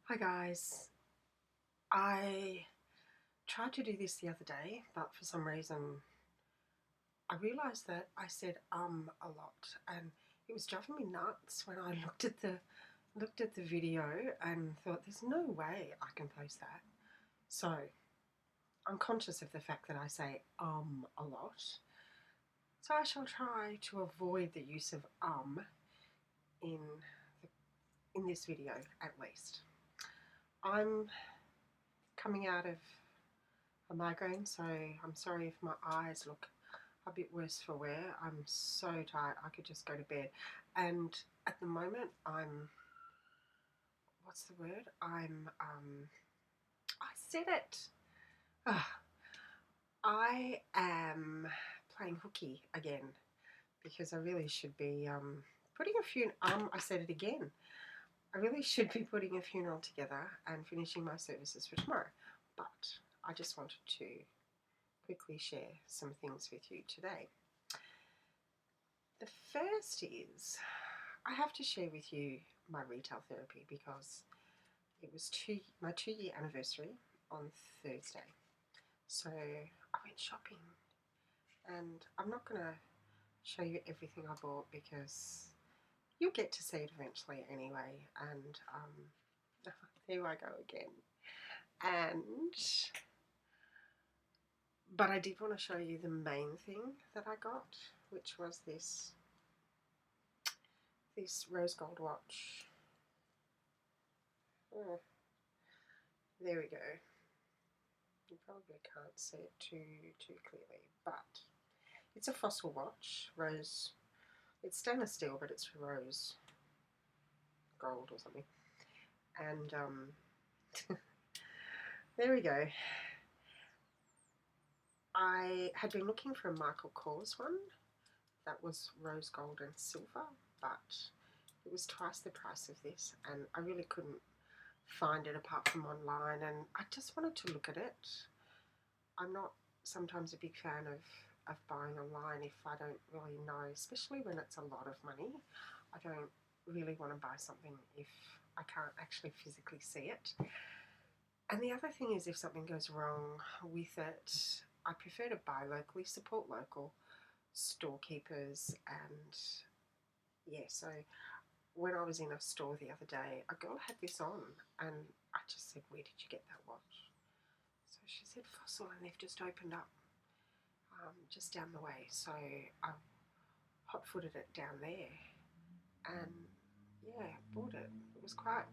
Hi guys, I tried to do this the other day, but for some reason I realised that I said a lot, and it was driving me nuts when I looked at the video and thought there's no way I can post that. So I'm conscious of the fact that I say a lot. So I shall try to avoid the use of in the, in this video at least. I'm coming out of a migraine, so I'm sorry if my eyes look a bit worse for wear. I'm so tired, I could just go to bed. And at the moment, what's the word? I said it. Ah, I am playing hooky again because I really should be putting a I said it again. I really should be putting a funeral together and finishing my services for tomorrow. But I just wanted to quickly share some things with you today. The first is I have to share with you my retail therapy because it was my 2-year anniversary on Thursday. So I went shopping, and I'm not going to show you everything I bought because you'll get to see it eventually anyway. And there I go again. But I did want to show you the main thing that I got, which was this rose gold watch. Oh, there we go. You probably can't see it too clearly, but it's a fossil watch, rose. It's stainless steel, but it's rose gold or something. And there we go. I had been looking for a Michael Kors one that was rose gold and silver, but it was twice the price of this, and I really couldn't find it apart from online, and I just wanted to look at it. I'm not sometimes a big fan of buying online if I don't really know, especially when it's a lot of money. I don't really want to buy something if I can't actually physically see it. And the other thing is, if something goes wrong with it, I prefer to buy locally, support local storekeepers. And yeah, so when I was in a store the other day, a girl had this on, and I just said, "Where did you get that watch?" So she said, "Fossil," and they've just opened up just down the way. So I hot-footed it down there, and yeah, bought it. It was quite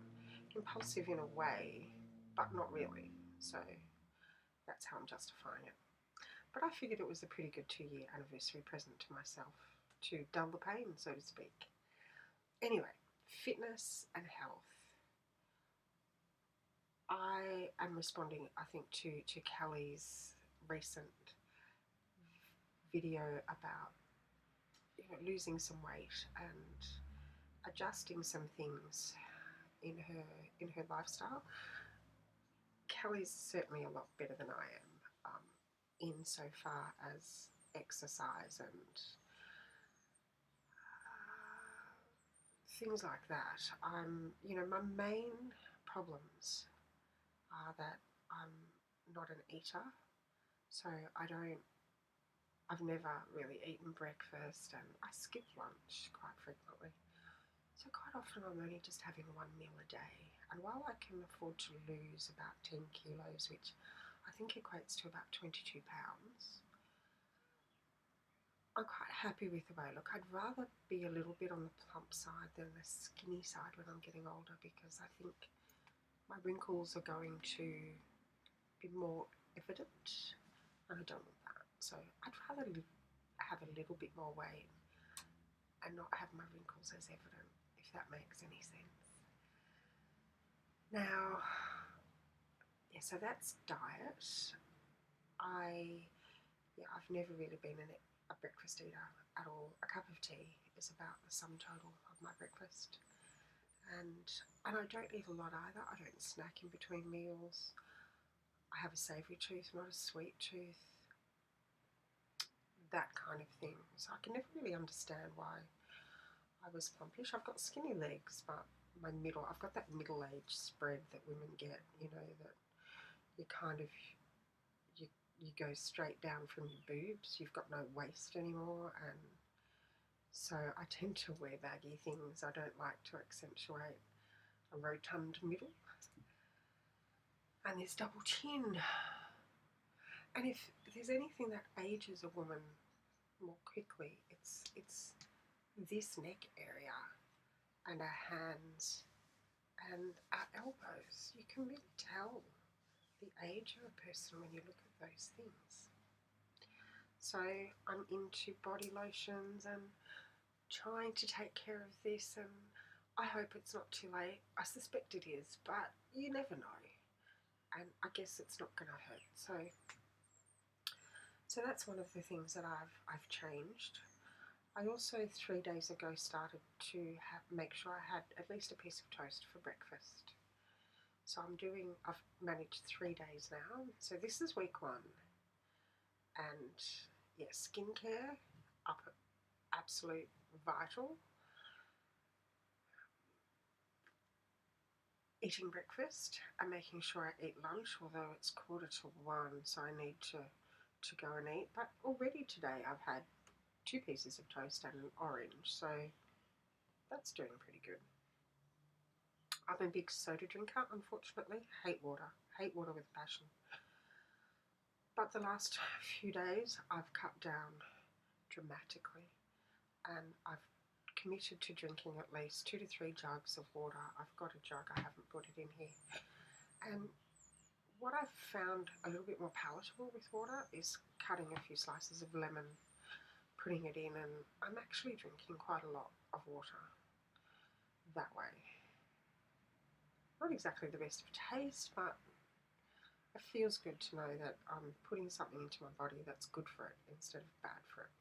impulsive in a way, but not really. So that's how I'm justifying it. But I figured it was a pretty good 2-year anniversary present to myself to dull the pain, so to speak. Anyway, fitness and health. I am responding, I think, to Kelly's recent video about losing some weight and adjusting some things in her lifestyle. Kelly's certainly a lot better than I am insofar as exercise and things like that. My main problems are that I'm not an eater, so I've never really eaten breakfast, and I skip lunch quite frequently. So quite often I'm only just having one meal a day. And while I can afford to lose about 10 kilos, which I think equates to about 22 pounds, I'm quite happy with the way I look. I'd rather be a little bit on the plump side than the skinny side when I'm getting older, because I think my wrinkles are going to be more evident, and I don't want that. So I'd rather have a little bit more weight and not have my wrinkles as evident, if that makes any sense. Now, yeah, so that's diet. I've never really been a breakfast eater at all. A cup of tea is about the sum total of my breakfast. And I don't eat a lot either. I don't snack in between meals. I have a savoury tooth, not a sweet tooth. That kind of thing. So I can never really understand why I was plumpish. I've got skinny legs, but my middle. I've got that middle age spread that women get. You know, that you kind of you go straight down from your boobs. You've got no waist anymore, and so I tend to wear baggy things. I don't like to accentuate a rotund middle. And this double chin. And if there's anything that ages a woman more quickly, it's this neck area and our hands and our elbows. You can really tell the age of a person when you look at those things. So I'm into body lotions and trying to take care of this, and I hope it's not too late. I suspect it is, but you never know. And I guess it's not going to hurt. So that's one of the things that I've changed. I also 3 days ago started to make sure I had at least a piece of toast for breakfast. So I've managed 3 days now. So this is week 1. And yeah, skincare, absolute vital. Eating breakfast and making sure I eat lunch, although it's 1:45, so I need to go and eat. But already today I've had 2 pieces of toast and an orange, so that's doing pretty good. I'm a big soda drinker, unfortunately. Hate water with passion. But the last few days I've cut down dramatically, and I've committed to drinking at least 2 to 3 jugs of water. I've got a jug, I haven't put it in here. And what I've found a little bit more palatable with water is cutting a few slices of lemon, putting it in, and I'm actually drinking quite a lot of water that way. Not exactly the best of taste, but it feels good to know that I'm putting something into my body that's good for it instead of bad for it.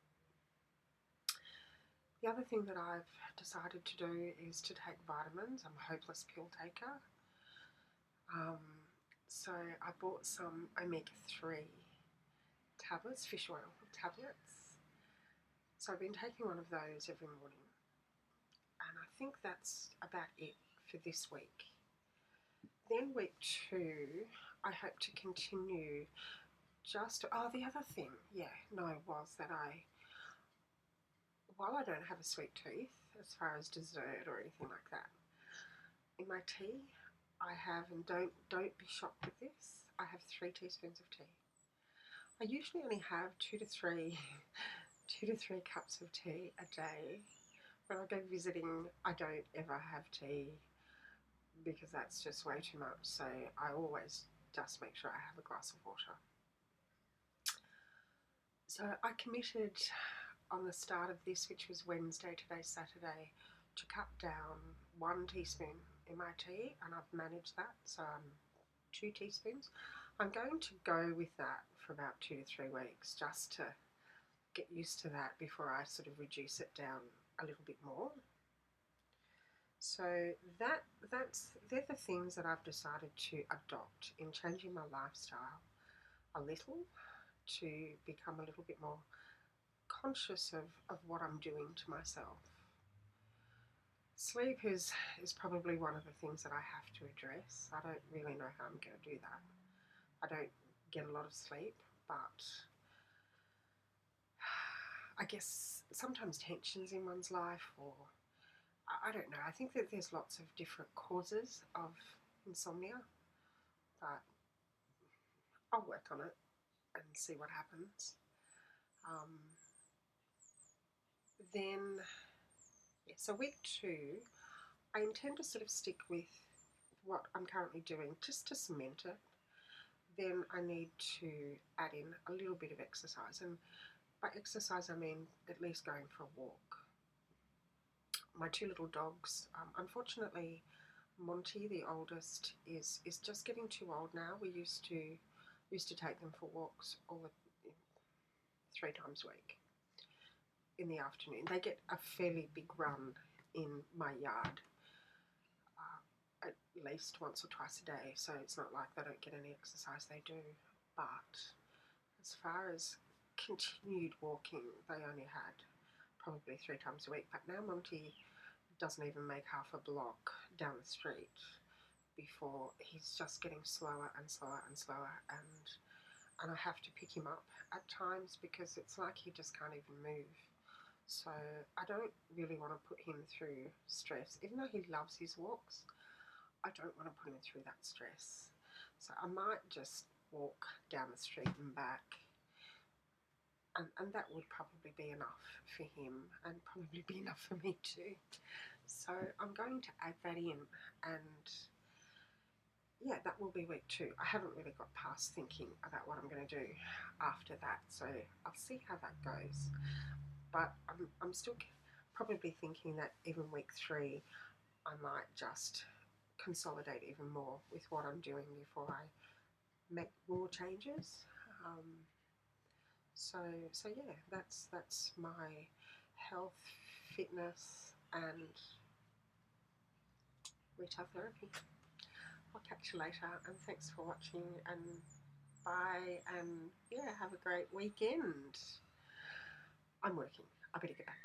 The other thing that I've decided to do is to take vitamins. I'm a hopeless pill taker. So I bought some omega-3 tablets, fish oil tablets. So I've been taking one of those every morning. And I think that's about it for this week. Then week 2, I hope to continue the other thing, was that while I don't have a sweet tooth as far as dessert or anything like that, in my tea I have, and don't be shocked with this, I have 3 teaspoons of tea. I usually only have 2 to 3 cups of tea a day. When I go visiting, I don't ever have tea because that's just way too much, so I always just make sure I have a glass of water. So I committed on the start of this, which was Wednesday, today's Saturday, to cut down 1 teaspoon in my tea, and I've managed that, so 2 teaspoons. I'm going to go with that for about 2 to 3 weeks just to get used to that before I sort of reduce it down a little bit more. So they're the things that I've decided to adopt in changing my lifestyle a little, to become a little bit more conscious of what I'm doing to myself. Sleep is probably one of the things that I have to address. I don't really know how I'm going to do that. I don't get a lot of sleep, but I guess sometimes tensions in one's life, or I don't know. I think that there's lots of different causes of insomnia, but I'll work on it and see what happens. So week 2, I intend to sort of stick with what I'm currently doing just to cement it. Then I need to add in a little bit of exercise, and by exercise I mean at least going for a walk. My 2 little dogs, unfortunately Monty, the oldest, is just getting too old now. We used to take them for walks 3 times a week in the afternoon. They get a fairly big run in my yard at least once or twice a day, so it's not like they don't get any exercise, they do. But as far as continued walking, they only had probably 3 times a week. But now Monty doesn't even make half a block down the street before he's just getting slower and slower and slower, and I have to pick him up at times because it's like he just can't even move. So I don't really want to put him through stress. Even though he loves his walks, I don't want to put him through that stress. So I might just walk down the street and back, and that would probably be enough for him and probably be enough for me too. So I'm going to add that in, and yeah, that will be week 2. I haven't really got past thinking about what I'm going to do after that, so I'll see how that goes. But I'm still probably thinking that even week 3, I might just consolidate even more with what I'm doing before I make more changes. Um, so yeah, that's my health, fitness, and retail therapy. I'll catch you later, and thanks for watching, and bye, and yeah, have a great weekend. I'm working. I better get back.